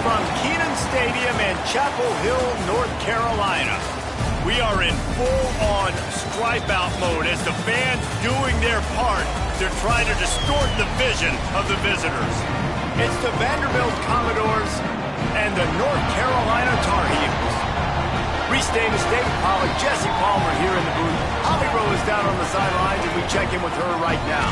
from Kenan Stadium in Chapel Hill, North Carolina. We are in full-on stripe-out mode as the fans doing their part to try to distort the vision of the visitors. It's the Vanderbilt Commodores and the North Carolina Tar Heels. Reese Davis, David Pollack, Jesse Palmer here in the booth. Holly Rowe is down on the sidelines, and we check in with her right now.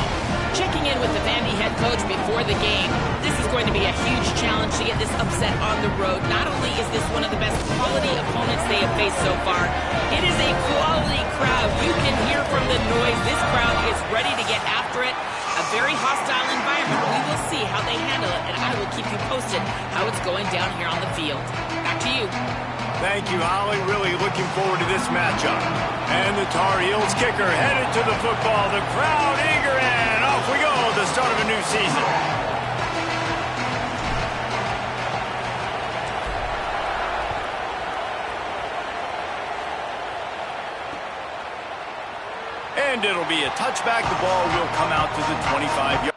Checking in with the Vandy head coach before the game. This is going to be a huge challenge to get this upset on the road. Not only is this one of the best quality opponents they have faced so far, it is a quality crowd. You can hear from the noise. This crowd is ready to get after it. A very hostile environment. We will see how they handle it, and I will keep you posted how it's going down here on the field. Back to you. Thank you, Holly. Really looking forward to this matchup. And the Tar Heels kicker headed to the football. The crowd eager, and off we go. The start of a new season. And it'll be a touchback. The ball will come out to the 25-yard.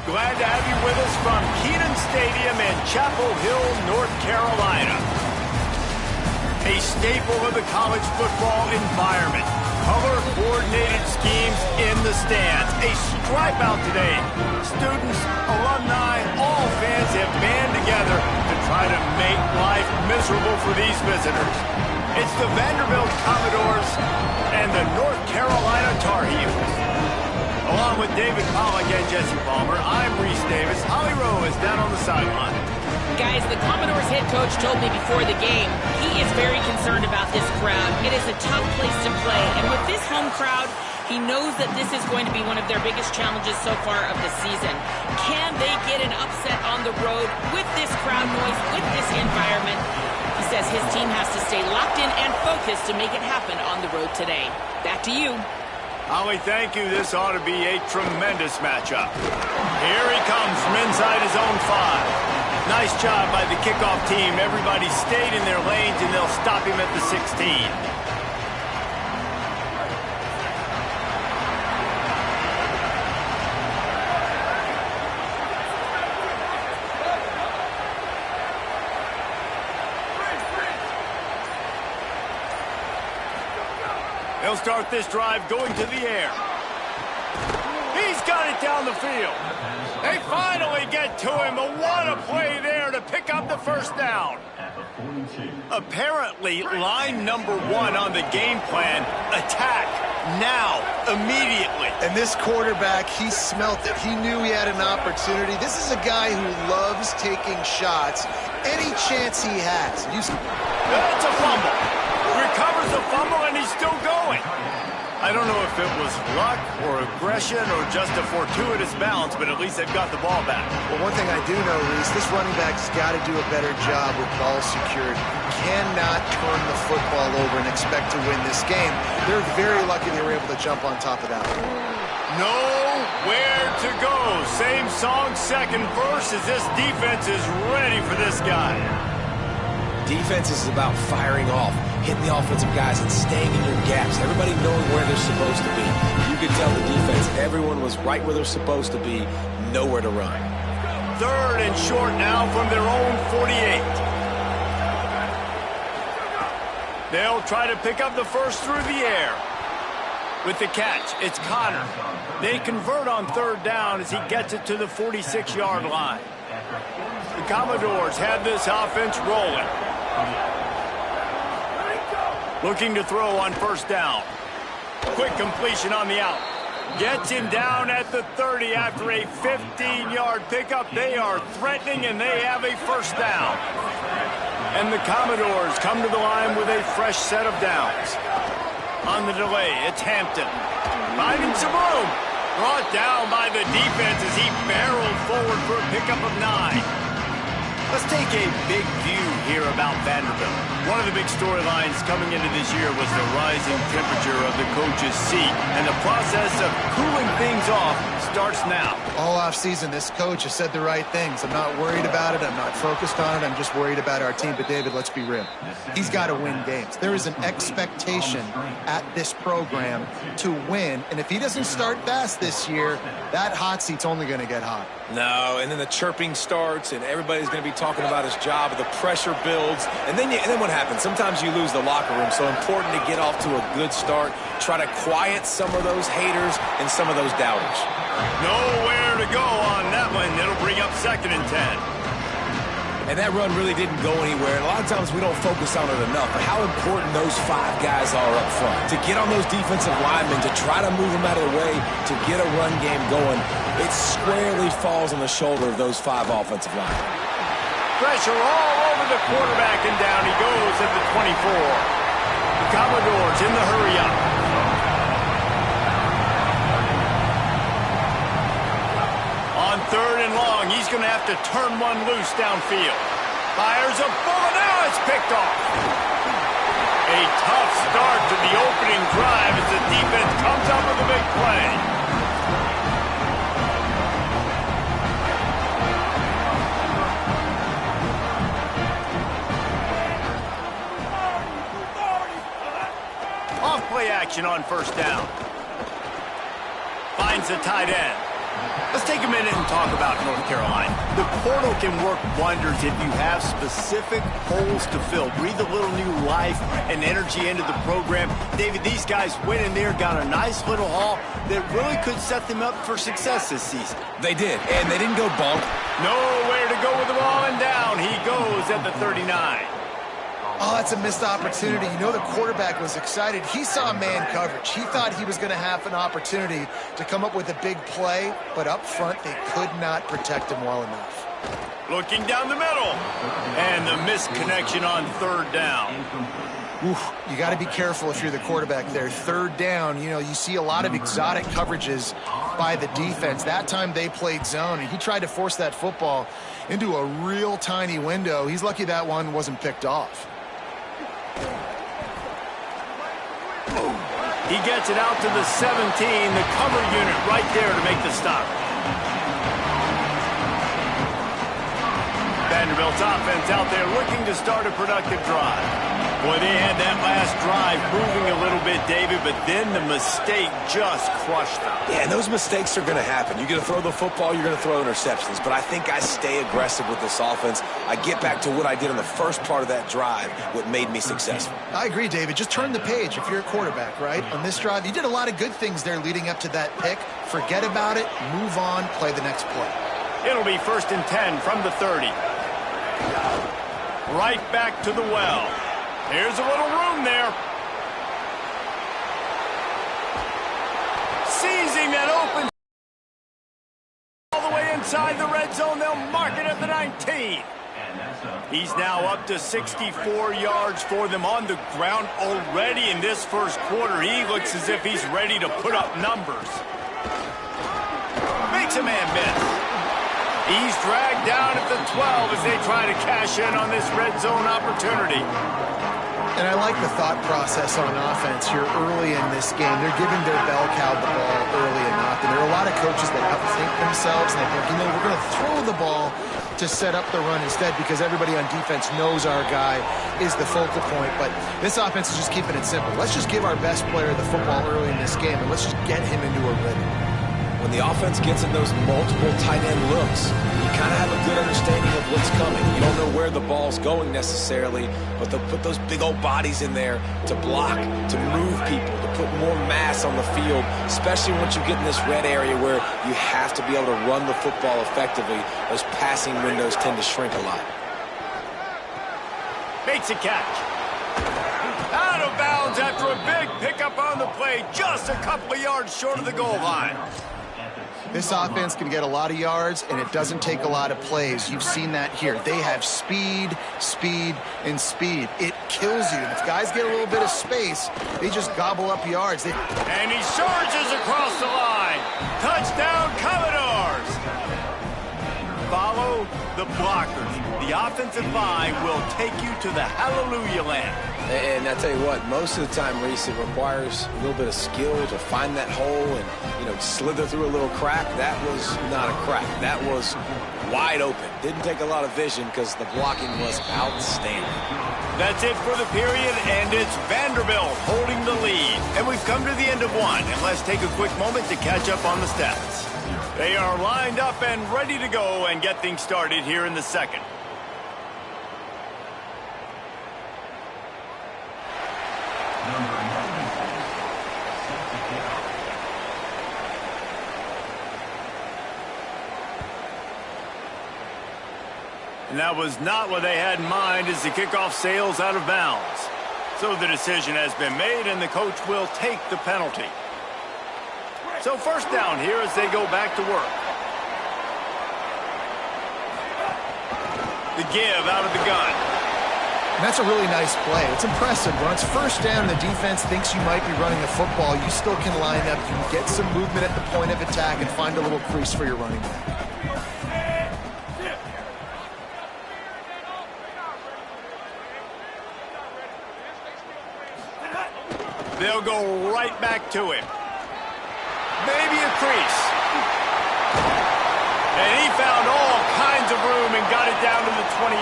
Glad to have you with us from Kenan Stadium in Chapel Hill, North Carolina. A staple of the college football environment. Color-coordinated schemes in the stands. A stripe out today. Students, alumni, all fans have band together to try to make life miserable for these visitors. It's the Vanderbilt Commodores and the North Carolina Tar Heels. Along with David Pollack and Jesse Palmer, I'm Reese Davis. Holly Rowe is down on the sideline. Guys, the Commodores head coach told me before the game he is very concerned about this crowd. It is a tough place to play, and with this home crowd, he knows that this is going to be one of their biggest challenges so far of the season. Can they get an upset on the road with this crowd noise, with this environment? He says his team has to stay locked in and focused to make it happen on the road today. Back to you. Holly, thank you. This ought to be a tremendous matchup. Here he comes from inside his own 5. Nice job by the kickoff team. Everybody stayed in their lanes, and they'll stop him at the 16. They'll start this drive going to the air. He's got it down the field. They finally get to him. What a play there to pick up the first down. Apparently, line number 1 on the game plan, attack, now, immediately. And this quarterback, he smelt it. He knew he had an opportunity. This is a guy who loves taking shots any chance he has. That's a fumble. Recovers the fumble, and he's still going. I don't know if it was luck or aggression or just a fortuitous bounce, but at least they've got the ball back. Well, one thing I do know, Reese, this running back's got to do a better job with ball security. Cannot turn the football over and expect to win this game. They're very lucky they were able to jump on top of that one. Nowhere to go. Same song, second verse, as this defense is ready for this guy. Defense is about firing off, hitting the offensive guys and staying in your gaps. Everybody knowing where they're supposed to be. You could tell the defense, everyone was right where they're supposed to be, nowhere to run. 3rd and short now from their own 48. They'll try to pick up the first through the air. With the catch, it's Connor. They convert on 3rd down as he gets it to the 46-yard line. The Commodores have this offense rolling. Looking to throw on 1st down. Quick completion on the out. Gets him down at the 30 after a 15-yard pickup. They are threatening, and they have a 1st down. And the Commodores come to the line with a fresh set of downs. On the delay, it's Hampton. Finding some room. Brought down by the defense as he barreled forward for a pickup of 9. Let's take a big view here about Vanderbilt. One of the big storylines coming into this year was the rising temperature of the coach's seat, and the process of cooling things off starts now. All offseason, this coach has said the right things. I'm not worried about it. I'm not focused on it. I'm just worried about our team. But, David, let's be real. He's got to win games. There is an expectation at this program to win, and if he doesn't start fast this year, that hot seat's only going to get hot. No, and then the chirping starts, and everybody's going to be talking about his job. The pressure builds, and then what happens? Sometimes you lose the locker room, so important to get off to a good start. Try to quiet some of those haters and some of those doubters. Nowhere to go on that one. It'll bring up 2nd and 10. And that run really didn't go anywhere. And a lot of times we don't focus on it enough. But how important those 5 guys are up front. To get on those defensive linemen, to try to move them out of the way, to get a run game going, it squarely falls on the shoulder of those 5 offensive linemen. Pressure all over the quarterback, and down he goes at the 24. The Commodores in the hurry-up. On 3rd and long, he's going to have to turn one loose downfield. Fires a bullet. Now it's picked off. A tough start to the opening drive as the defense comes up with a big play. Off-play action on 1st down. Finds the tight end. Let's take a minute and talk about North Carolina. The portal can work wonders if you have specific holes to fill. Breathe a little new life and energy into the program. David, these guys went in there, got a nice little haul that really could set them up for success this season. They did, and they didn't go bunk. Nowhere to go with the ball, and down he goes at the 39. Oh, that's a missed opportunity. You know the quarterback was excited. He saw man coverage. He thought he was going to have an opportunity to come up with a big play, but up front they could not protect him well enough. Looking down the middle, and the misconnection on 3rd down. Oof, you got to be careful if you're the quarterback there. 3rd down, you know, you see a lot of exotic coverages by the defense. That time they played zone, and he tried to force that football into a real tiny window. He's lucky that one wasn't picked off. He gets it out to the 17, the cover unit right there to make the stop. Vanderbilt's offense out there looking to start a productive drive. Boy, they had that last drive moving a little bit, David, but then the mistake just crushed them. Yeah, and those mistakes are going to happen. You're going to throw the football, you're going to throw interceptions. But I think I stay aggressive with this offense. I get back to what I did in the first part of that drive, what made me successful. I agree, David. Just turn the page if you're a quarterback, right? On this drive, you did a lot of good things there leading up to that pick. Forget about it, move on, play the next play. It'll be 1st and 10 from the 30. Right back to the well. Here's a little room there. Seizing that open all the way inside the red zone. They'll mark it at the 19. He's now up to 64 yards for them on the ground already in this first quarter. He looks as if he's ready to put up numbers. Makes a man miss. He's dragged down at the 12 as they try to cash in on this red zone opportunity. And I like the thought process on offense here early in this game. They're giving their bell cow the ball early and often. There are a lot of coaches that outthink themselves and they think, you know, we're going to throw the ball to set up the run instead because everybody on defense knows our guy is the focal point. But this offense is just keeping it simple. Let's just give our best player the football early in this game and let's just get him into a rhythm. When the offense gets in those multiple tight end looks, you kind of have a good understanding of what's coming. You don't know where the ball's going necessarily, but they'll put those big old bodies in there to block, to move people, to put more mass on the field, especially once you get in this red area where you have to be able to run the football effectively. Those passing windows tend to shrink a lot. Makes a catch. Out of bounds after a big pickup on the play, just a couple of yards short of the goal line. This offense can get a lot of yards, and it doesn't take a lot of plays. You've seen that here. They have speed, speed, and speed. It kills you. And if guys get a little bit of space, they just gobble up yards. And he surges across the line. Touchdown, Commodores! Follow the blockers. The offensive line will take you to the hallelujah land. And I tell you what, most of the time, Reese, it requires a little bit of skill to find that hole and, you know, slither through a little crack. That was not a crack. That was wide open. Didn't take a lot of vision because the blocking was outstanding. That's it for the period, and it's Vanderbilt holding the lead. And we've come to the end of one, and let's take a quick moment to catch up on the stats. They are lined up and ready to go and get things started here in the second. And that was not what they had in mind as the kickoff sails out of bounds. So the decision has been made, and the coach will take the penalty. So first down here as they go back to work. The give out of the gun. And that's a really nice play. It's impressive. When it's first down and the defense thinks you might be running the football, you still can line up. You can get some movement at the point of attack and find a little crease for your running back. They'll go right back to him. Maybe a crease. And he found all kinds of room and got it down to the 28.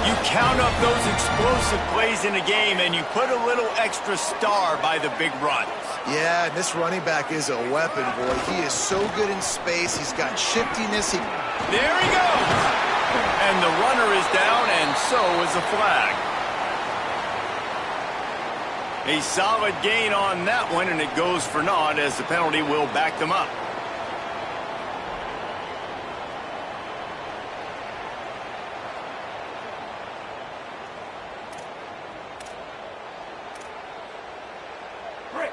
You count up those explosive plays in a game and you put a little extra star by the big runs. Yeah, this running back is a weapon, boy. He is so good in space. He's got shiftiness. There he goes. And the runner is down, and so is the flag. A solid gain on that one, and it goes for naught as the penalty will back them up.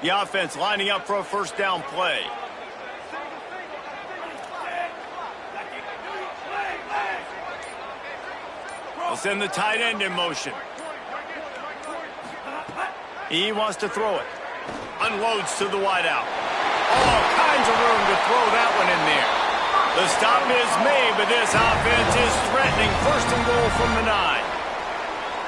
The offense lining up for a first down play. They'll send the tight end in motion. He wants to throw it. Unloads to the wideout. All kinds of room to throw that one in there. The stop is made, but this offense is threatening. First and goal from the 9.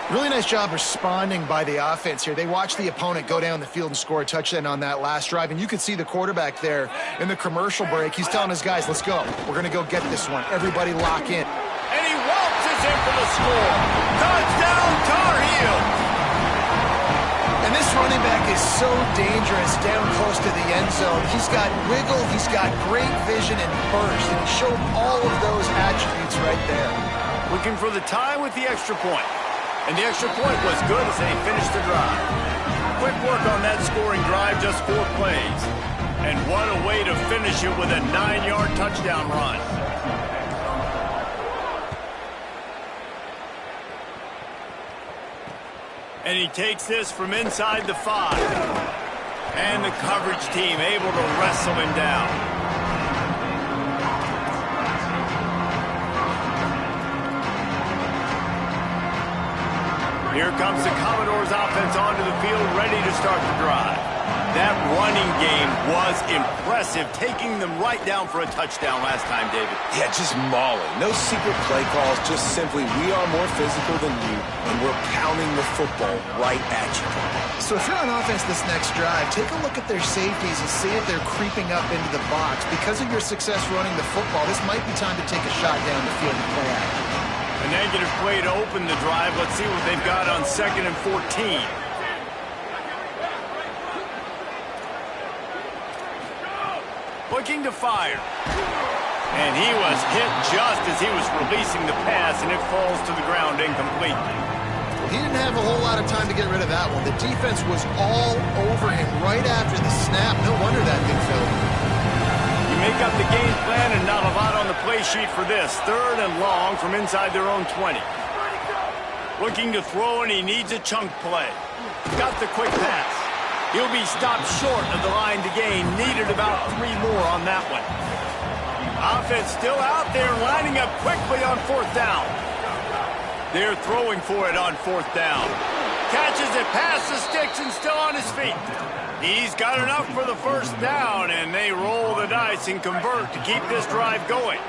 Really nice job responding by the offense here. They watched the opponent go down the field and score a touchdown on that last drive, and you could see the quarterback there in the commercial break. He's telling his guys, let's go. We're going to go get this one. Everybody lock in. And he waltzes in for the score. Touchdown, Tar Heels! field. And this running back is so dangerous down close to the end zone. He's got wiggle, he's got great vision and burst, and he showed all of those attributes right there. Looking for the tie with the extra point. And the extra point was good as they finished the drive. Quick work on that scoring drive, just 4 plays. And what a way to finish it with a 9-yard touchdown run. And he takes this from inside the 5. And the coverage team able to wrestle him down. Here comes the Commodores offense onto the field, ready to start the drive. That running game was impressive, taking them right down for a touchdown last time, David. Yeah, just mauling. No secret play calls, just simply we are more physical than you, and we're pounding the football right at you. So if you're on offense this next drive, take a look at their safeties and see if they're creeping up into the box. Because of your success running the football, this might be time to take a shot down the field and play action. A negative play to open the drive. Let's see what they've got on 2nd and 14. Looking to fire. And he was hit just as he was releasing the pass, and it falls to the ground incomplete. He didn't have a whole lot of time to get rid of that one. The defense was all over him right after the snap. No wonder that big fell. You make up the game plan and not a lot on the play sheet for this. 3rd and long from inside their own 20. Looking to throw, and he needs a chunk play. Got the quick pass. He'll be stopped short of the line to gain. Needed about 3 more on that one. Offense still out there, lining up quickly on 4th down. They're throwing for it on 4th down. Catches it past the sticks and still on his feet. He's got enough for the 1st down, and they roll the dice and convert to keep this drive going.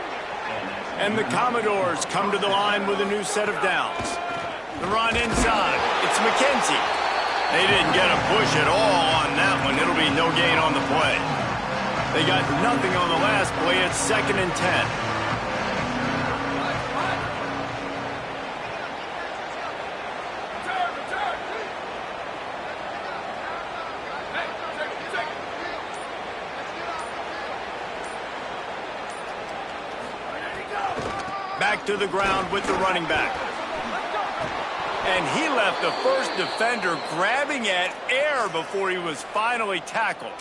And the Commodores come to the line with a new set of downs. The run inside. It's McKenzie. They didn't get a push at all on that one. It'll be no gain on the play. They got nothing on the last play. It's 2nd and 10. Back to the ground with the running back. And he left the first defender grabbing at air before he was finally tackled.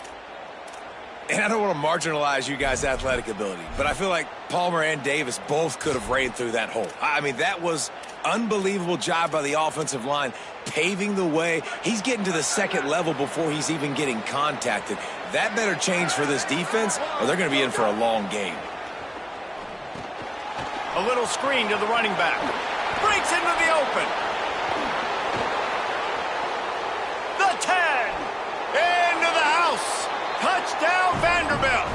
And I don't want to marginalize you guys' athletic ability, but I feel like Palmer and Davis both could have ran through that hole. I mean, that was unbelievable job by the offensive line, paving the way. He's getting to the 2nd level before he's even getting contacted. That better change for this defense, or they're going to be in for a long game. A little screen to the running back. Breaks into the open. The 10. Into the house. Touchdown, Vanderbilt.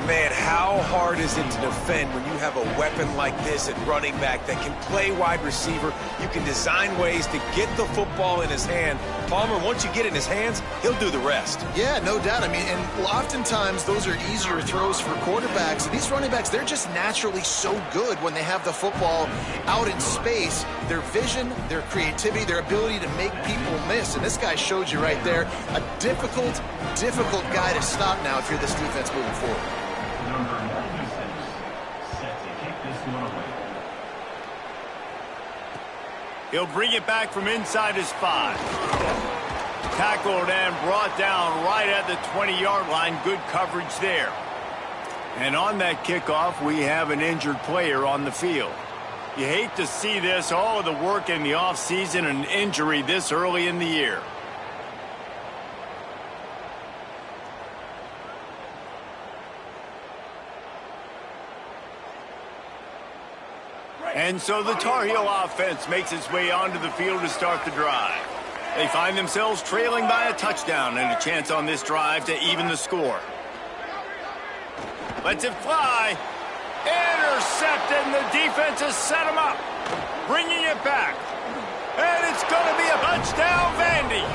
Man, how hard is it to defend when you have a weapon like this at running back that can play wide receiver? You can design ways to get the football in his hand. Palmer, once you get it in his hands, he'll do the rest. Yeah, no doubt. I mean, and oftentimes those are easier throws for quarterbacks. These running backs, they're just naturally so good when they have the football out in space. Their vision, their creativity, their ability to make people miss. And this guy showed you right there, a difficult guy to stop now if you're this defense moving forward. He'll bring it back from inside his 5. Tackled and brought down right at the 20-yard line. Good coverage there. And on that kickoff, we have an injured player on the field. You hate to see this, all of the work in the offseason, an injury this early in the year. And so the Tar Heel offense makes its way onto the field to start the drive. They find themselves trailing by a touchdown and a chance on this drive to even the score. Lets it fly. Intercepted, and the defense has set him up. Bringing it back. And it's going to be a touchdown, Vandy.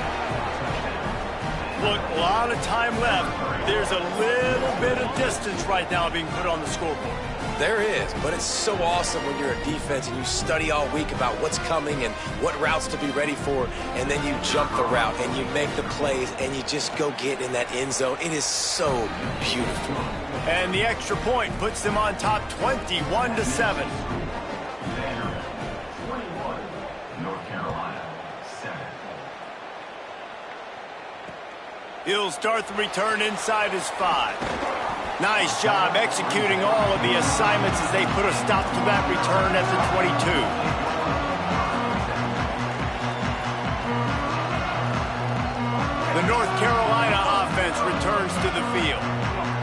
Look, a lot of time left. There's a little bit of distance right now being put on the scoreboard. There is, but it's so awesome when you're a defense and you study all week about what's coming and what routes to be ready for, and then you jump the route and you make the plays and you just go get in that end zone. It is so beautiful. And the extra point puts them on top 21-7. He'll start the return inside his 5. Nice job executing all of the assignments as they put a stop to that return at the 22. The North Carolina offense returns to the field.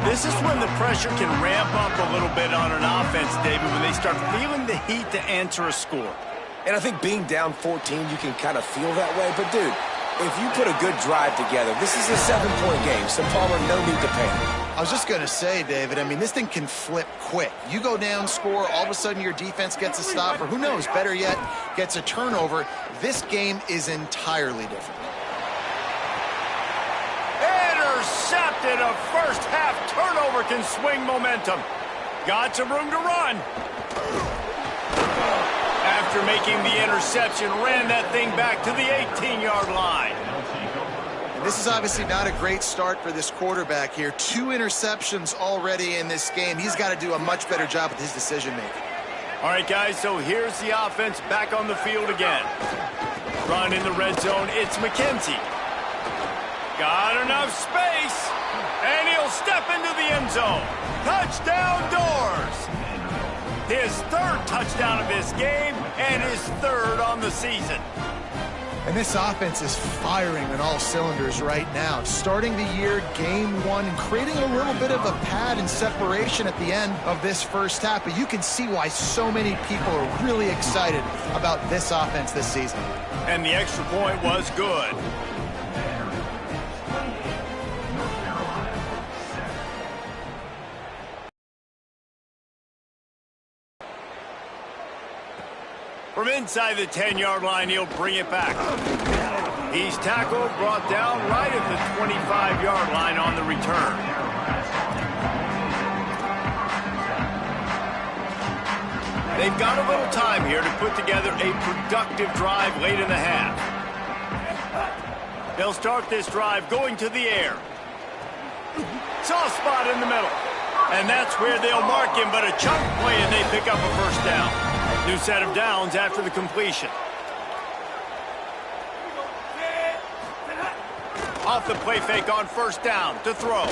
This is when the pressure can ramp up a little bit on an offense, David, when they start feeling the heat to answer a score. And I think being down 14, you can kind of feel that way. But, dude, if you put a good drive together, this is a 7-point game, so Palmer, no need to panic. I was just going to say, David, I mean, this thing can flip quick. You go down, score, all of a sudden your defense gets a stop, or who knows, better yet, gets a turnover. This game is entirely different. Intercepted. A first-half turnover can swing momentum. Got some room to run. After making the interception, ran that thing back to the 18-yard line. This is obviously not a great start for this quarterback here. 2 interceptions already in this game. He's got to do a much better job with his decision-making. All right, guys, so here's the offense back on the field again. Run in the red zone. It's McKenzie. Got enough space, and he'll step into the end zone. Touchdown doors. His 3rd touchdown of this game and his 3rd on the season. And this offense is firing on all cylinders right now. Starting the year, game 1, and creating a little bit of a pad and separation at the end of this first half. But you can see why so many people are really excited about this offense this season. And the extra point was good. From inside the 10-yard line, he'll bring it back. He's tackled, brought down right at the 25-yard line on the return. They've got a little time here to put together a productive drive late in the half. They'll start this drive going to the air. Soft spot in the middle. And that's where they'll mark him, but a chunk play and they pick up a first down. New set of downs after the completion. Off the play fake on first down to throw.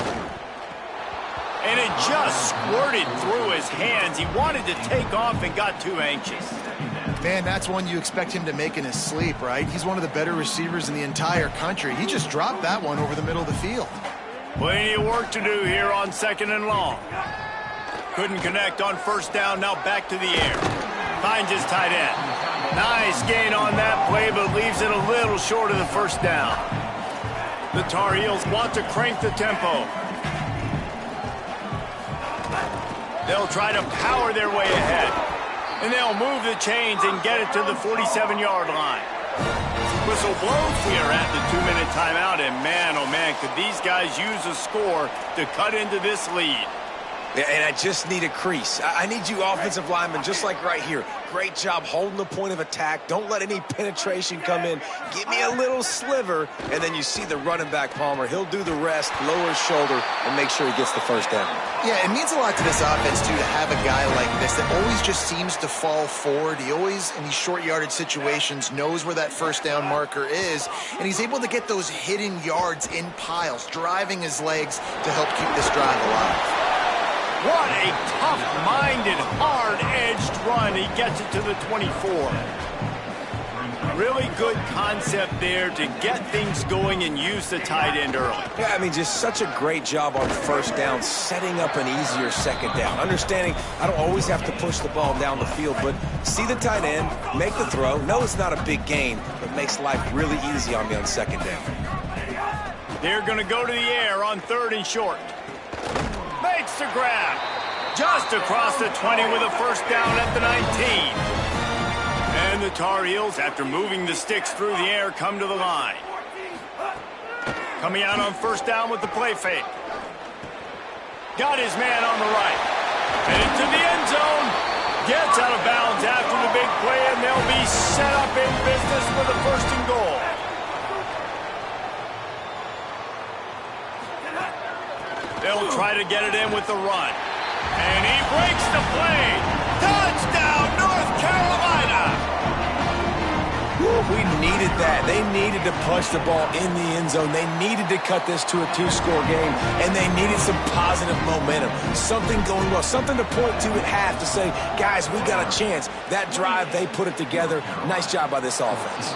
And it just squirted through his hands. He wanted to take off and got too anxious. Man, that's one you expect him to make in his sleep, right? He's one of the better receivers in the entire country. He just dropped that one over the middle of the field. Plenty of work to do here on 2nd and long. Couldn't connect on first down, now back to the air. Finds his tight end. Nice gain on that play, but leaves it a little short of the first down. The Tar Heels want to crank the tempo. They'll try to power their way ahead. And they'll move the chains and get it to the 47-yard line. Whistle blows. We are at the 2-minute timeout, and man, oh man, could these guys use a score to cut into this lead. Yeah, and I just need a crease. I need you offensive linemen, just like right here. Great job holding the point of attack. Don't let any penetration come in. Give me a little sliver, and then you see the running back, Palmer. He'll do the rest, lower his shoulder, and make sure he gets the first down. Yeah, it means a lot to this offense, too, to have a guy like this that always just seems to fall forward. He always, in these short yardage situations, knows where that first down marker is, and he's able to get those hidden yards in piles, driving his legs to help keep this drive alive. What a tough-minded, hard-edged run. He gets it to the 24. Really good concept there to get things going and use the tight end early. Yeah, I mean, just such a great job on first down, setting up an easier second down. Understanding I don't always have to push the ball down the field, but see the tight end, make the throw. No, it's not a big gain, but makes life really easy on me on second down. They're going to go to the air on 3rd and short. Makes the grab. Just across the 20 with a first down at the 19. And the Tar Heels, after moving the sticks through the air, come to the line. Coming out on first down with the play fake. Got his man on the right. Headed to the end zone. Gets out of bounds after the big play, and they'll be set up in business for the first and goal. They'll try to get it in with the run. And he breaks the play. Touchdown, North Carolina! We needed that. They needed to punch the ball in the end zone. They needed to cut this to a 2-score game, and they needed some positive momentum. Something going well, something to point to at half to say, guys, we got a chance. That drive, they put it together. Nice job by this offense.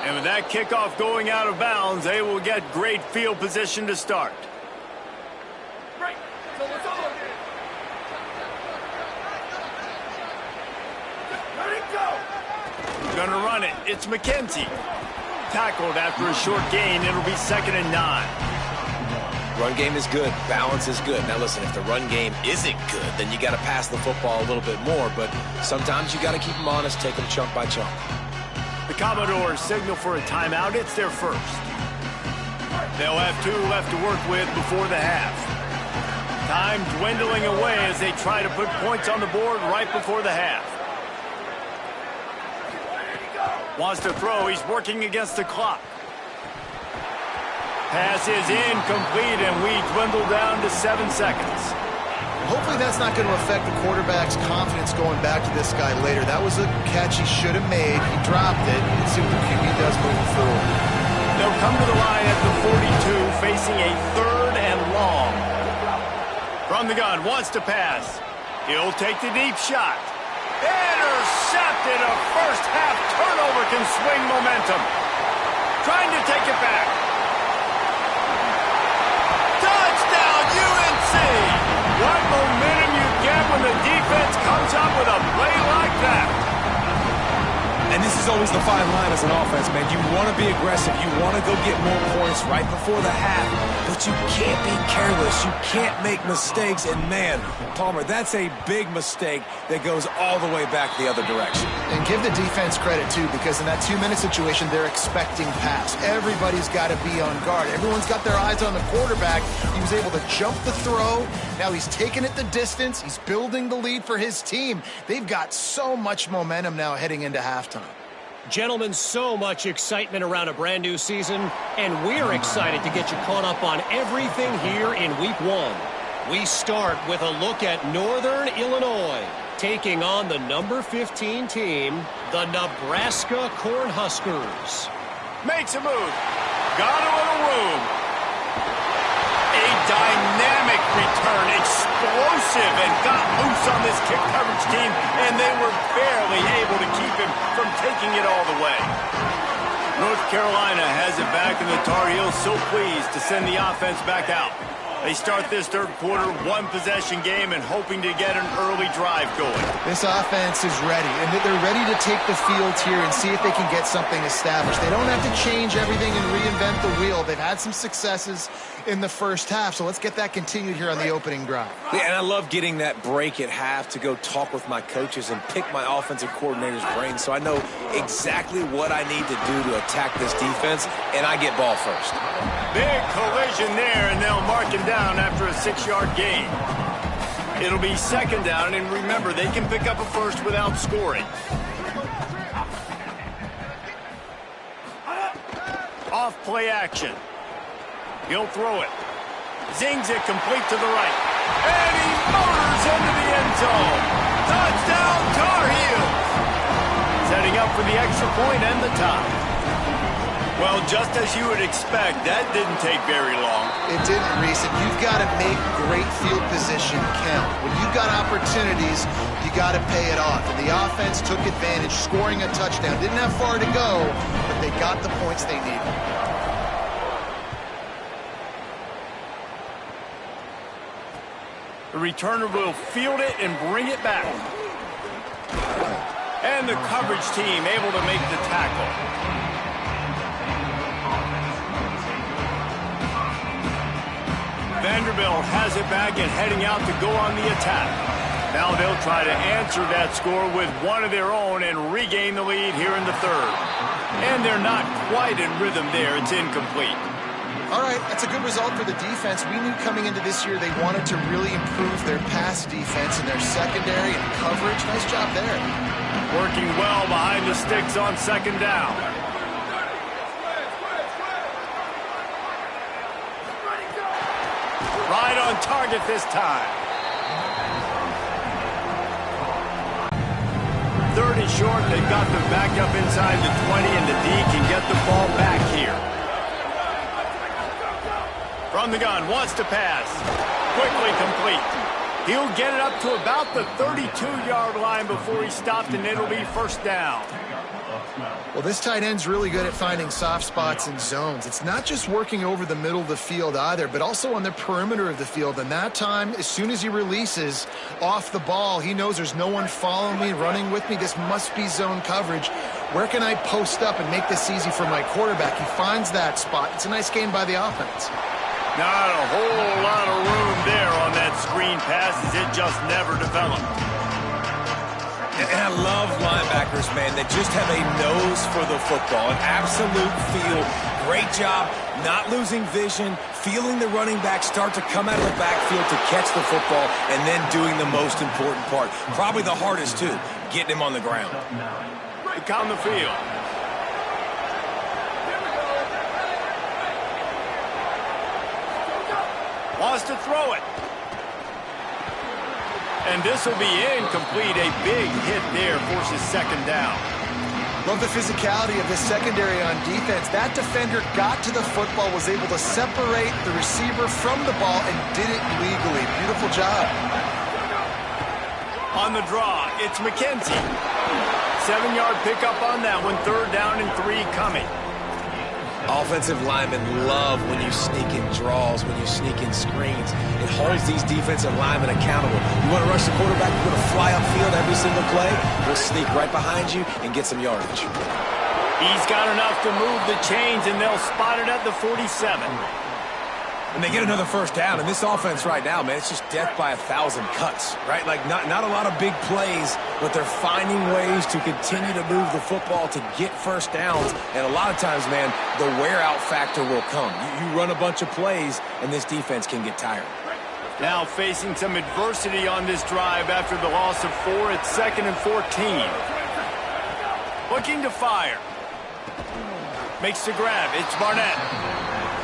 And with that kickoff going out of bounds, they will get great field position to start. Gonna run it. It's McKenzie. Tackled after a short gain. It'll be 2nd and 9. Run game is good. Balance is good. Now listen, if the run game isn't good, then you got to pass the football a little bit more. But sometimes you got to keep them honest, take them chunk by chunk. The Commodores signal for a timeout. It's their first. They'll have 2 left to work with before the half. Time dwindling away as they try to put points on the board right before the half. Wants to throw. He's working against the clock. Pass is incomplete, and we dwindle down to 7 seconds. Hopefully that's not going to affect the quarterback's confidence going back to this guy later. That was a catch he should have made. He dropped it. Let's see what the QB does moving forward. They'll come to the line at the 42, facing a 3rd and long. From the gun, wants to pass. He'll take the deep shot. Intercepted. A first-half turnover can swing momentum. Trying to take it back. Touchdown, UNC! What momentum you get when the defense comes up with a play like that. And this is always the fine line as an offense, man. You want to be aggressive. You want to go get more points right before the half. But you can't be careless. You can't make mistakes. And, man, Palmer, that's a big mistake that goes all the way back the other direction. And give the defense credit, too, because in that 2-minute situation, they're expecting pass. Everybody's got to be on guard. Everyone's got their eyes on the quarterback. He was able to jump the throw. Now he's taking it the distance. He's building the lead for his team. They've got so much momentum now heading into halftime. Gentlemen, so much excitement around a brand new season, and we're excited to get you caught up on everything here in Week 1. We start with a look at Northern Illinois, taking on the number 15 team, the Nebraska Cornhuskers. Makes a move. Got a little room. A dynamic return, explosive, and got loose on this kick coverage team, and they were barely able to keep him from taking it all the way. North Carolina has it back, and the Tar Heels so pleased to send the offense back out. They start this 3rd quarter, 1-possession game, and hoping to get an early drive going. This offense is ready, and they're ready to take the field here and see if they can get something established. They don't have to change everything and reinvent the wheel. They've had some successes in the first half, so let's get that continued here on the opening drive. Yeah, and I love getting that break at half to go talk with my coaches and pick my offensive coordinator's brain so I know exactly what I need to do to attack this defense, and I get ball first. Big collision there, and they'll mark him down after a 6-yard gain. It'll be 2nd down, and remember, they can pick up a first without scoring. Off play action. He'll throw it. Zings it complete to the right. And he motors into the end zone. Touchdown, Tar Heels. Setting up for the extra point and the tie. Well, just as you would expect, that didn't take very long. It didn't, Reese. You've got to make great field position count. When you've got opportunities, you got to pay it off. And the offense took advantage, scoring a touchdown. Didn't have far to go, but they got the points they needed. The returner will field it and bring it back. And the coverage team able to make the tackle. Vanderbilt has it back and heading out to go on the attack. Now they'll try to answer that score with one of their own and regain the lead here in the 3rd. And they're not quite in rhythm there. It's incomplete. All right, that's a good result for the defense. We knew coming into this year they wanted to really improve their pass defense and their secondary and coverage. Nice job there. Working well behind the sticks on second down. Right on target this time. Third and short. They've got them back up inside the 20, and the D can get the ball back here. From the gun, wants to pass. Quickly complete. He'll get it up to about the 32-yard line before he stopped, and it'll be first down. Well, this tight end's really good at finding soft spots and zones. It's not just working over the middle of the field either, but also on the perimeter of the field. And that time, as soon as he releases off the ball, he knows there's no one following me, running with me. This must be zone coverage. Where can I post up and make this easy for my quarterback? He finds that spot. It's a nice gain by the offense. Not a whole lot of room there on that screen pass, as it just never developed. And I love linebackers, man. They just have a nose for the football, an absolute feel. Great job not losing vision, feeling the running back start to come out of the backfield to catch the football, and then doing the most important part. Probably the hardest, too, getting him on the ground. On the field. Wants to throw it. And this will be incomplete. A big hit there forces second down. Love the physicality of this secondary on defense. That defender got to the football, was able to separate the receiver from the ball, and did it legally. Beautiful job. On the draw, it's McKenzie. 7-yard pickup on that one. Third down and 3 coming. Offensive linemen love when you sneak in draws, when you sneak in screens. It holds these defensive linemen accountable. You want to rush the quarterback, you're going to fly upfield every single play. We'll sneak right behind you and get some yardage. He's got enough to move the chains, and they'll spot it at the 47. And they get another first down. And this offense right now, man, it's just death by 1,000 cuts, right? Like not a lot of big plays, but they're finding ways to continue to move the football to get first downs. And a lot of times, man, the wear-out factor will come. You run a bunch of plays, and this defense can get tired. Now facing some adversity on this drive after the loss of 4. It's 2nd and 14. Looking to fire. Makes the grab. It's Barnett.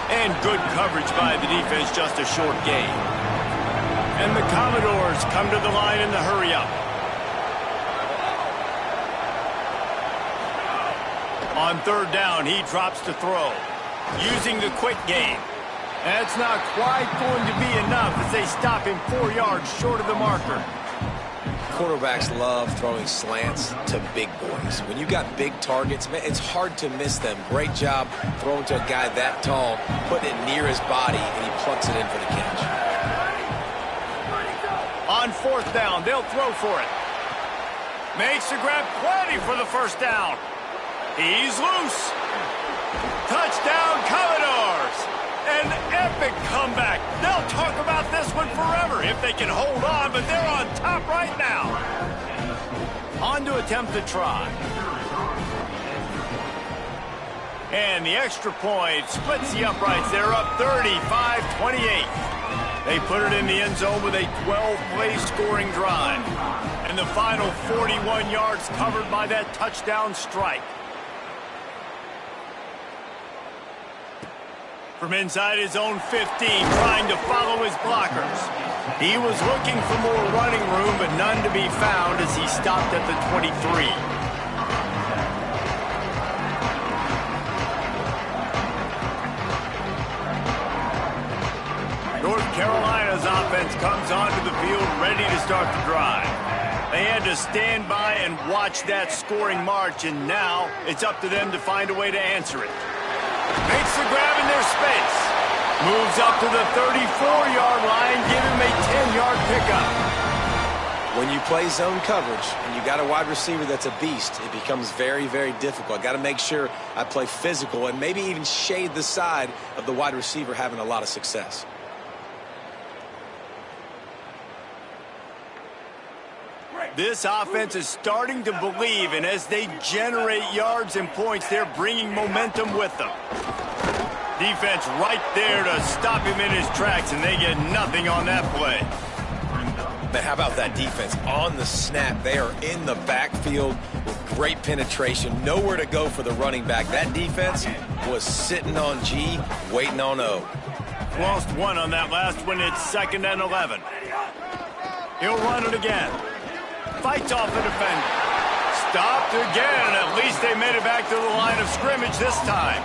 And good coverage by the defense, just a short gain. And the Commodores come to the line in the hurry-up. On third down, he drops to throw, using the quick game. That's not quite going to be enough as they stop him 4 yards short of the marker. Quarterbacks love throwing slants to big boys. When you got big targets, man, it's hard to miss them. Great job throwing to a guy that tall, putting it near his body, and he plucks it in for the catch. On fourth down, they'll throw for it. Makes the grab, plenty for the first down. He's loose. Touchdown, Commodores. An epic comeback. They'll talk about this one forever if they can hold on, but they're on top right now. On to attempt the try. And the extra point splits the uprights. They're up 35-28. They put it in the end zone with a 12-play scoring drive. And the final 41 yards covered by that touchdown strike. From inside his own 15, trying to follow his blockers. He was looking for more running room, but none to be found as he stopped at the 23. North Carolina's offense comes onto the field ready to start the drive. They had to stand by and watch that scoring march, and now it's up to them to find a way to answer it. Makes the grab in their space. Moves up to the 34-yard line, give him a 10-yard pickup. When you play zone coverage and you got a wide receiver that's a beast, it becomes very, very difficult. Got to make sure I play physical and maybe even shade the side of the wide receiver having a lot of success. This offense is starting to believe, and as they generate yards and points, they're bringing momentum with them. Defense right there to stop him in his tracks, and they get nothing on that play. But how about that defense? On the snap, they are in the backfield with great penetration. Nowhere to go for the running back. That defense was sitting on G, waiting on O. Lost one on that last one. It's 2nd and 11. He'll run it again. Fights off the defender. Stopped again. At least they made it back to the line of scrimmage this time.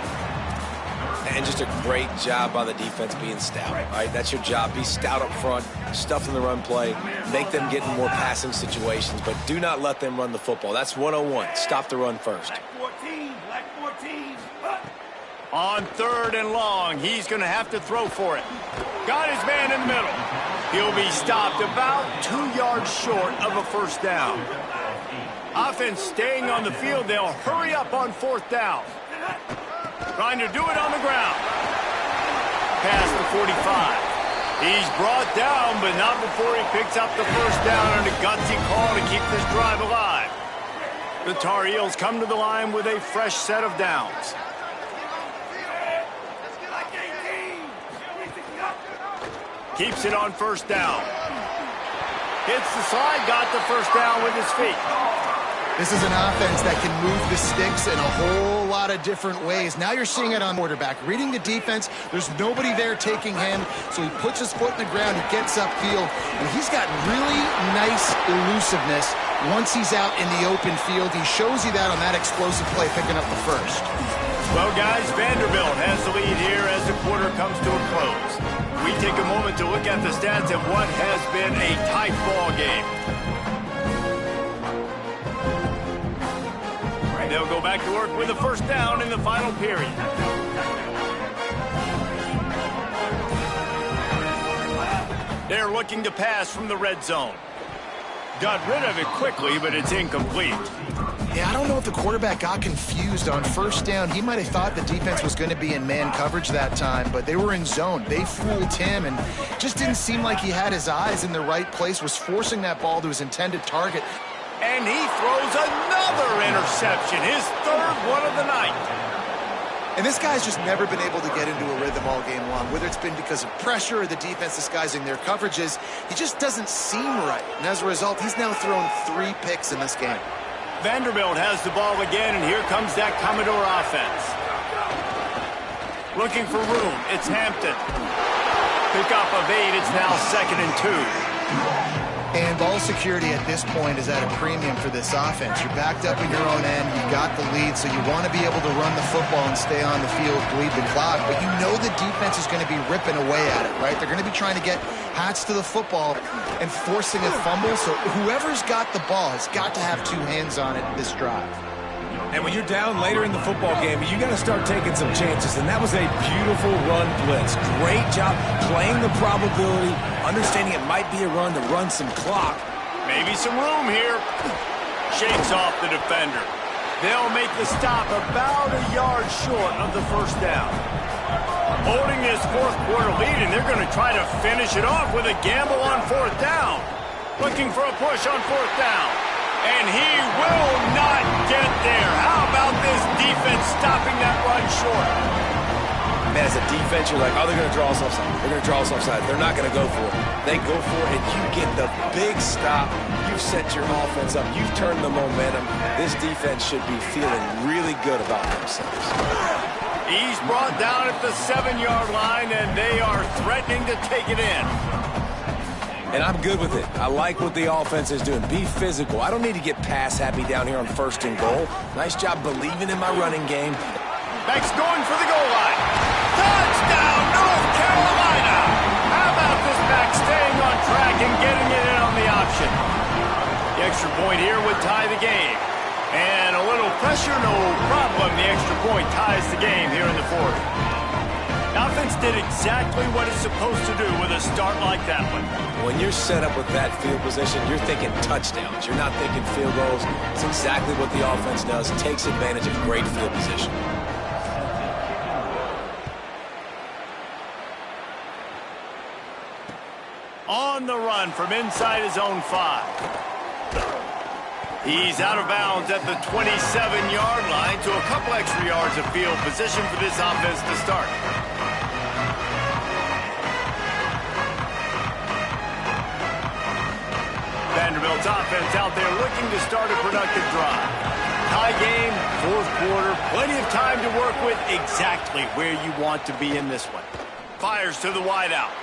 And just a great job by the defense being stout. All right, that's your job. Be stout up front, stuff in the run play, make them get in more passing situations, but do not let them run the football. That's 101. Stop the run first. Black 14. On 3rd and long, he's going to have to throw for it. Got his man in the middle. He'll be stopped about 2 yards short of a first down. Offense staying on the field. They'll hurry up on 4th down. Trying to do it on the ground. Past the 45. He's brought down, but not before he picks up the first down and a gutsy call to keep this drive alive. The Tar Heels come to the line with a fresh set of downs. Keeps it on first down. Hits the slide, got the first down with his feet. This is an offense that can move the sticks in a whole lot of different ways. Now you're seeing it on quarterback. Reading the defense, there's nobody there taking him, so he puts his foot in the ground, he gets upfield, and he's got really nice elusiveness once he's out in the open field. He shows you that on that explosive play, picking up the first. Well, guys, Vanderbilt has the lead here as the quarter comes to a close. We take a moment to look at the stats of what has been a tight ball game. They'll go back to work with a first down in the final period. They're looking to pass from the red zone. Got rid of it quickly, but it's incomplete. Yeah, I don't know if the quarterback got confused on first down. He might have thought the defense was going to be in man coverage that time, but they were in zone. They fooled him, and just didn't seem like he had his eyes in the right place, was forcing that ball to his intended target. And he throws another interception, his 3rd one of the night. And this guy's just never been able to get into a rhythm all game long, whether it's been because of pressure or the defense disguising their coverages. He just doesn't seem right. And as a result, he's now thrown 3 picks in this game. Vanderbilt has the ball again, and here comes that Commodore offense. Looking for room, it's Hampton. Pick up of 8, it's now 2nd and 2. And ball security at this point is at a premium for this offense. You're backed up at your own end. You've got the lead, so you want to be able to run the football and stay on the field, bleed the clock. But you know the defense is going to be ripping away at it, right? They're going to be trying to get hats to the football and forcing a fumble. So whoever's got the ball has got to have 2 hands on it this drive. And when you're down later in the football game, you got to start taking some chances. And that was a beautiful run blitz. Great job playing the probability, understanding it might be a run to run some clock. Maybe some room here. Shakes off the defender. They'll make the stop about a yard short of the first down. Holding this 4th quarter lead, and they're going to try to finish it off with a gamble on 4th down. Looking for a push on 4th down. And he will not get there. How about this defense stopping that run short? Man, as a defense, you're like, oh, they're going to draw us offside. They're going to draw us offside. They're not going to go for it. They go for it, and you get the big stop. You've set your offense up. You've turned the momentum. This defense should be feeling really good about themselves. He's brought down at the 7-yard line, and they are threatening to take it in. And I'm good with it. I like what the offense is doing. Be physical. I don't need to get pass happy down here on 1st and goal. Nice job believing in my running game. Beck's going for the goal line. Touchdown, North Carolina! How about this back staying on track and getting it in on the option? The extra point here would tie the game. And a little pressure, no problem. The extra point ties the game here in the 4th. Offense did exactly what it's supposed to do with a start like that one. When you're set up with that field position, you're thinking touchdowns. You're not thinking field goals. It's exactly what the offense does. It takes advantage of great field position. On the run from inside his own 5. He's out of bounds at the 27-yard line to a couple extra yards of field position for this offense to start. this offense out there looking to start a productive drive. Tie game, fourth quarter, plenty of time to work with, exactly where you want to be in this one. Fires to the wideout.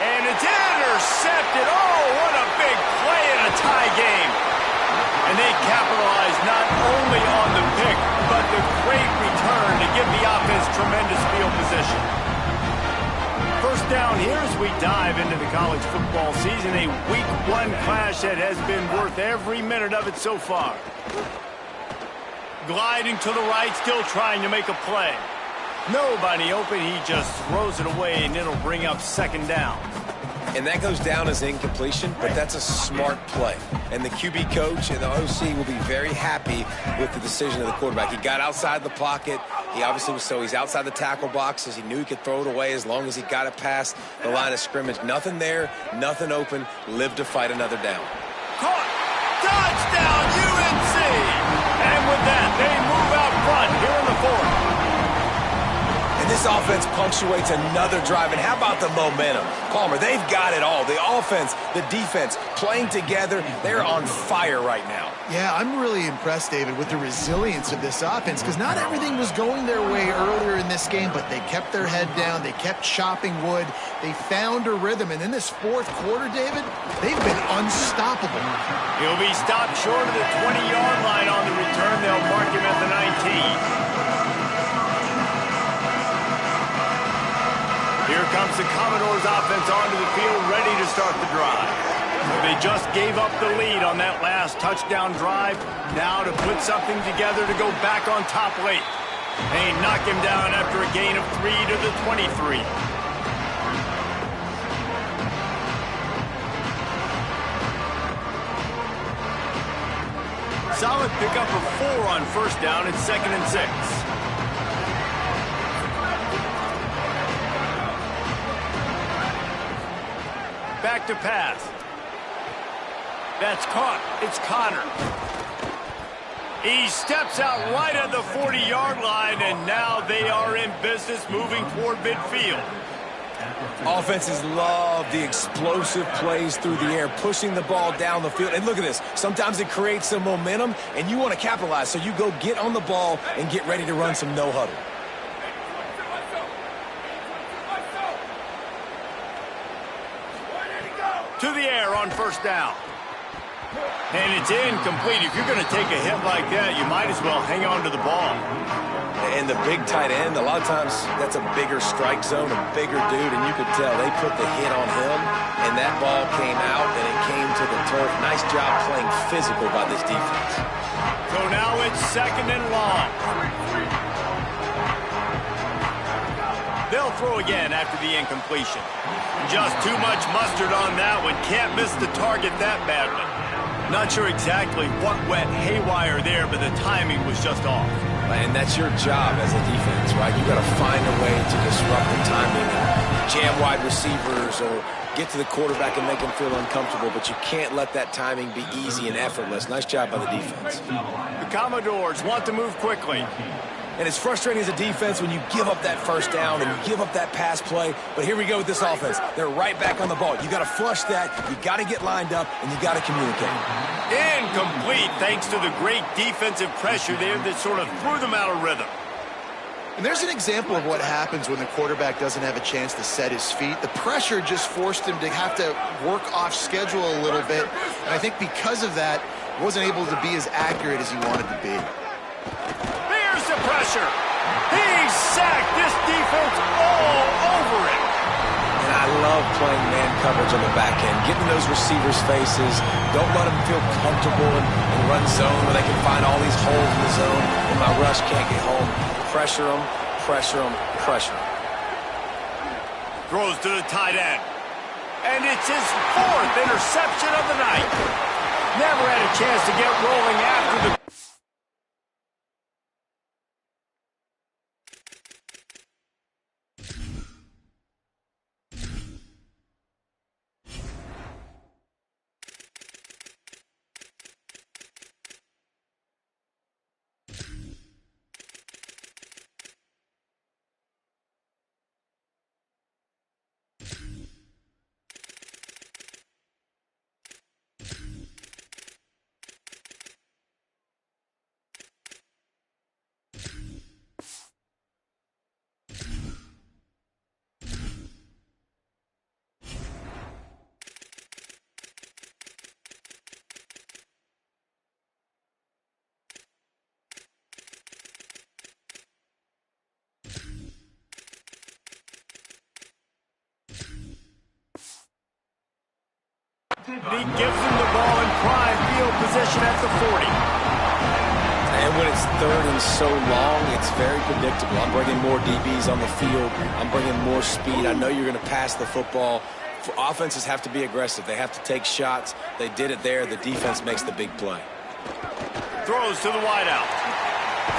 And it's intercepted. Oh, what a big play in a tie game. And they capitalize not only on the pick, but the great return to give the offense tremendous field position. First down here as we dive into the college football season, a week one clash that has been worth every minute of it so far. Gliding to the right, still trying to make a play. Nobody open, he just throws it away, and it'll bring up second down. And that goes down as incompletion, but that's a smart play. And the QB coach and the OC will be very happy with the decision of the quarterback. He got outside the pocket. He obviously was he's outside the tackle boxes. He knew he could throw it away as long as he got it past the line of scrimmage. Nothing there, nothing open. Live to fight another down. Caught! Touchdown, UNC! And with that, they move out front here in the fourth. And this offense punctuates another drive. And how about the momentum? Palmer, they've got it all. The offense, the defense, playing together. They're on fire right now. Yeah, I'm really impressed, David, with the resilience of this offense, because not everything was going their way earlier in this game, but they kept their head down. They kept chopping wood. They found a rhythm. And in this fourth quarter, David, they've been unstoppable. He'll be stopped short of the 20-yard line on the return. They'll mark him at the 19. Here comes the Commodores offense onto the field, ready to start the drive. They just gave up the lead on that last touchdown drive. Now to put something together to go back on top late. They knock him down after a gain of 3 to the 23. Solid pickup of 4 on first down. It's 2nd and 6. Back to pass. That's caught. It's Connor. He steps out right at the 40-yard line, and now they are in business moving toward midfield. Offenses love the explosive plays through the air, pushing the ball down the field. And look at this. Sometimes it creates some momentum, and you want to capitalize. So you go get on the ball and get ready to run some no-huddle. To the air on first down. And it's incomplete. If you're going to take a hit like that, you might as well hang on to the ball. And the big tight end, a lot of times that's a bigger strike zone, a bigger dude, and you could tell they put the hit on him, and that ball came out, and it came to the turf. Nice job playing physical by this defense. So now it's 2nd and long. They'll throw again after the incompletion. Just too much mustard on that one. Can't miss the target that badly. Not sure exactly what went haywire there, but the timing was just off. And that's your job as a defense, right? You got to find a way to disrupt the timing, jam wide receivers, or get to the quarterback and make him feel uncomfortable, but you can't let that timing be easy and effortless. Nice job by the defense. The Commodores want to move quickly. And it's frustrating as a defense when you give up that first down and you give up that pass play. But here we go with this offense. They're right back on the ball. You got to flush that. You got to get lined up, and you got to communicate. Incomplete, thanks to the great defensive pressure there that sort of threw them out of rhythm. And there's an example of what happens when the quarterback doesn't have a chance to set his feet. The pressure just forced him to have to work off schedule a little bit. And I think because of that, he wasn't able to be as accurate as he wanted to be. The pressure. He's sacked. This defense all over it. And I love playing man coverage on the back end, getting those receivers' faces. Don't let them feel comfortable and run zone where they can find all these holes in the zone and my rush can't get home. Pressure them, pressure them, pressure them. Throws to the tight end. And it's his 4th interception of the night. Never had a chance to get rolling after the He gives them the ball in prime field position at the 40. And when it's third and so long, it's very predictable. I'm bringing more DBs on the field. I'm bringing more speed. I know you're going to pass the football. Offenses have to be aggressive. They have to take shots. They did it there. The defense makes the big play. Throws to the wideout.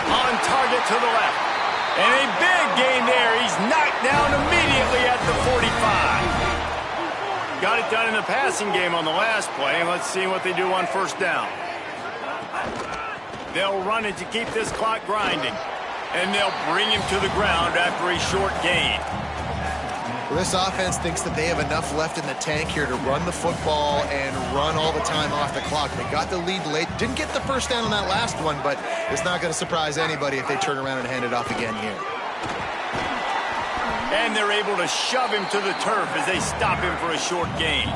On target to the left. And a big gain there. He's knocked down immediately at the 45. Got it done in the passing game on the last play, and let's see what they do on first down. They'll run it to keep this clock grinding, and they'll bring him to the ground after a short gain. Well, this offense thinks that they have enough left in the tank here to run the football and run all the time off the clock. They got the lead late. Didn't get the first down on that last one, but it's not going to surprise anybody if they turn around and hand it off again here. And they're able to shove him to the turf as they stop him for a short gain.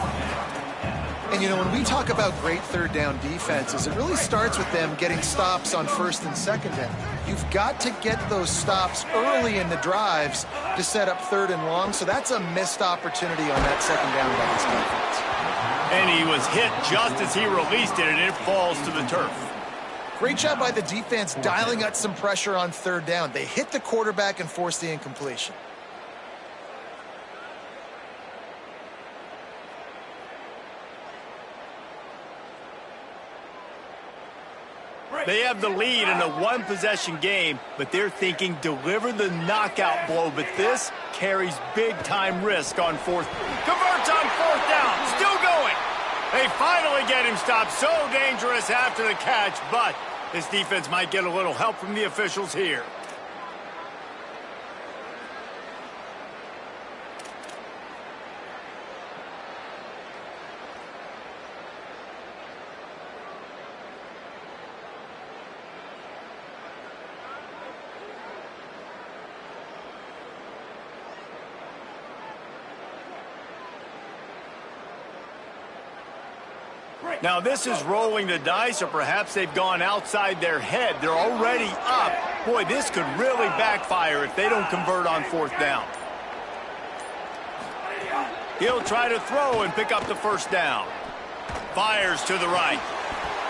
And, you know, when we talk about great third down defenses, it really starts with them getting stops on first and second down. You've got to get those stops early in the drives to set up third and long, so that's a missed opportunity on that second down by this defense. And he was hit just as he released it, and it falls to the turf. Great job by the defense dialing up some pressure on third down. They hit the quarterback and forced the incompletion. They have the lead in a one-possession game, but they're thinking deliver the knockout blow, but this carries big-time risk on fourth. Converts on fourth down, still going. They finally get him stopped. So dangerous after the catch, but this defense might get a little help from the officials here. Now, this is rolling the dice, or perhaps they've gone outside their head. They're already up. Boy, this could really backfire if they don't convert on fourth down. He'll try to throw and pick up the first down. Fires to the right.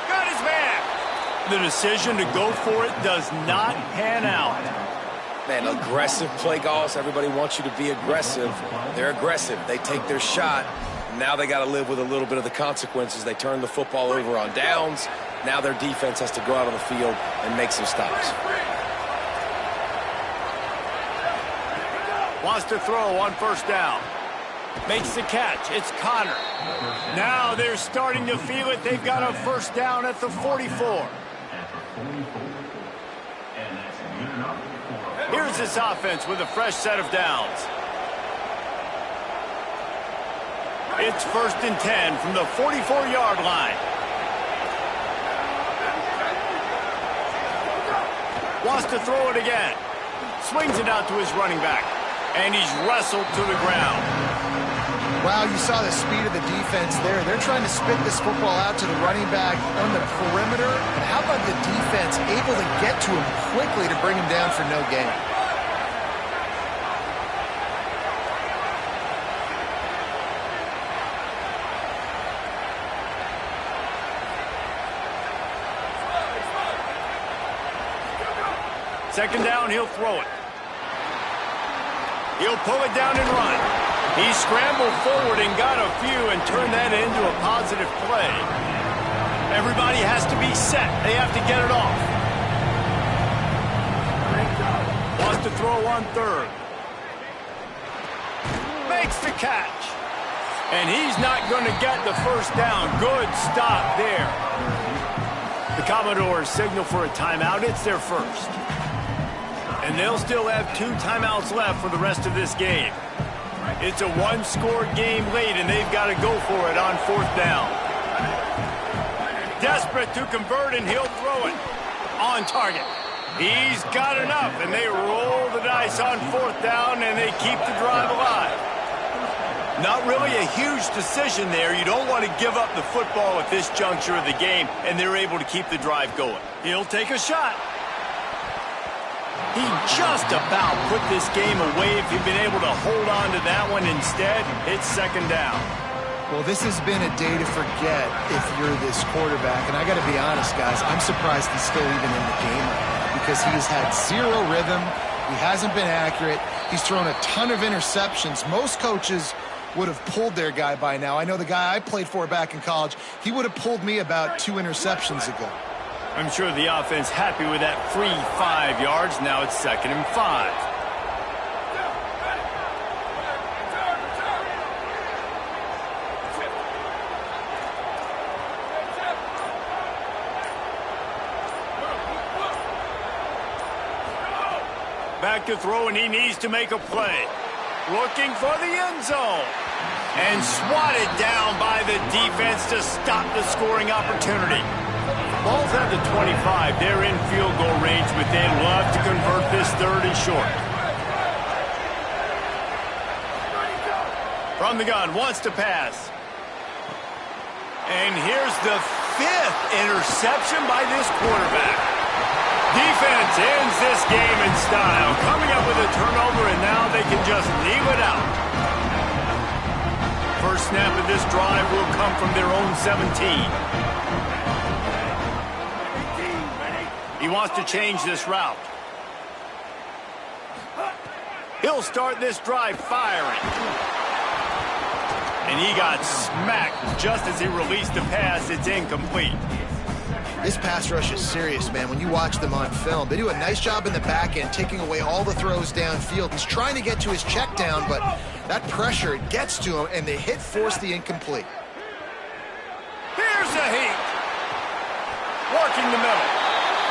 Got his man. The decision to go for it does not pan out. Man, aggressive play calls. Everybody wants you to be aggressive. They're aggressive. They take their shot. Now they got to live with a little bit of the consequences. They turn the football over on downs. Now their defense has to go out on the field and make some stops. Wants to throw on first down. Makes the catch. It's Connor. Now they're starting to feel it. They've got a first down at the 44. Here's this offense with a fresh set of downs. It's 1st and 10 from the 44-yard line. Wants to throw it again. Swings it out to his running back. And he's wrestled to the ground. Wow, you saw the speed of the defense there. They're trying to spit this football out to the running back on the perimeter. And how about the defense able to get to him quickly to bring him down for no gain? Second down, he'll throw it. He'll pull it down and run. He scrambled forward and got a few and turned that into a positive play. Everybody has to be set. They have to get it off. Wants to throw on third. Makes the catch. And he's not going to get the first down. Good stop there. The Commodores signal for a timeout. It's their first. And they'll still have 2 timeouts left for the rest of this game. It's a one-score game late, and they've got to go for it on fourth down. Desperate to convert, and he'll throw it on target. He's got enough, and they roll the dice on fourth down, and they keep the drive alive. Not really a huge decision there. You don't want to give up the football at this juncture of the game, and they're able to keep the drive going. He'll take a shot. He just about put this game away if he'd been able to hold on to that one instead. It's second down. Well, this has been a day to forget if you're this quarterback. And I got to be honest, guys, I'm surprised he's still even in the game right now because he has had zero rhythm. He hasn't been accurate. He's thrown a ton of interceptions. Most coaches would have pulled their guy by now. I know the guy I played for back in college, he would have pulled me about 2 interceptions ago. I'm sure the offense happy with that free 5 yards. Now it's 2nd and 5. Back to throw, and he needs to make a play. Looking for the end zone. And swatted down by the defense to stop the scoring opportunity. Ball's at the 25. They're in field goal range, but they'd love to convert this 3rd and short. From the gun, wants to pass. And here's the 5th interception by this quarterback. Defense ends this game in style, coming up with a turnover, and now they can just leave it out. First snap of this drive will come from their own 17. He wants to change this route. He'll start this drive firing. And he got smacked just as he released the pass. It's incomplete. This pass rush is serious, man. When you watch them on film, they do a nice job in the back end, taking away all the throws downfield. He's trying to get to his check down, but that pressure gets to him, and the hit forced the incomplete. Here's a heat. Working the middle.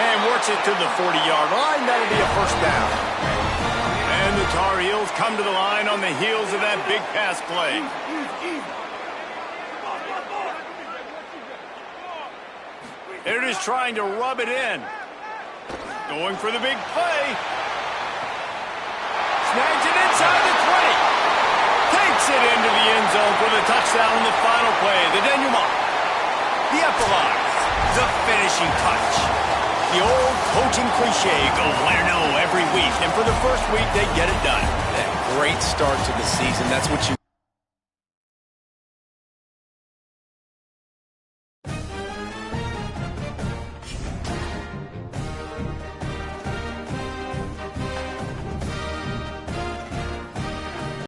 And works it to the 40-yard line. That'll be a first down. And the Tar Heels come to the line on the heels of that big pass play. They're just trying to rub it in. Going for the big play. Snags it inside the 20. Takes it into the end zone for the touchdown in the final play. The denouement. The epilogue. The finishing touch. The old coaching cliche, go 1-0 every week. And for the first week, they get it done. That great start to the season. That's what you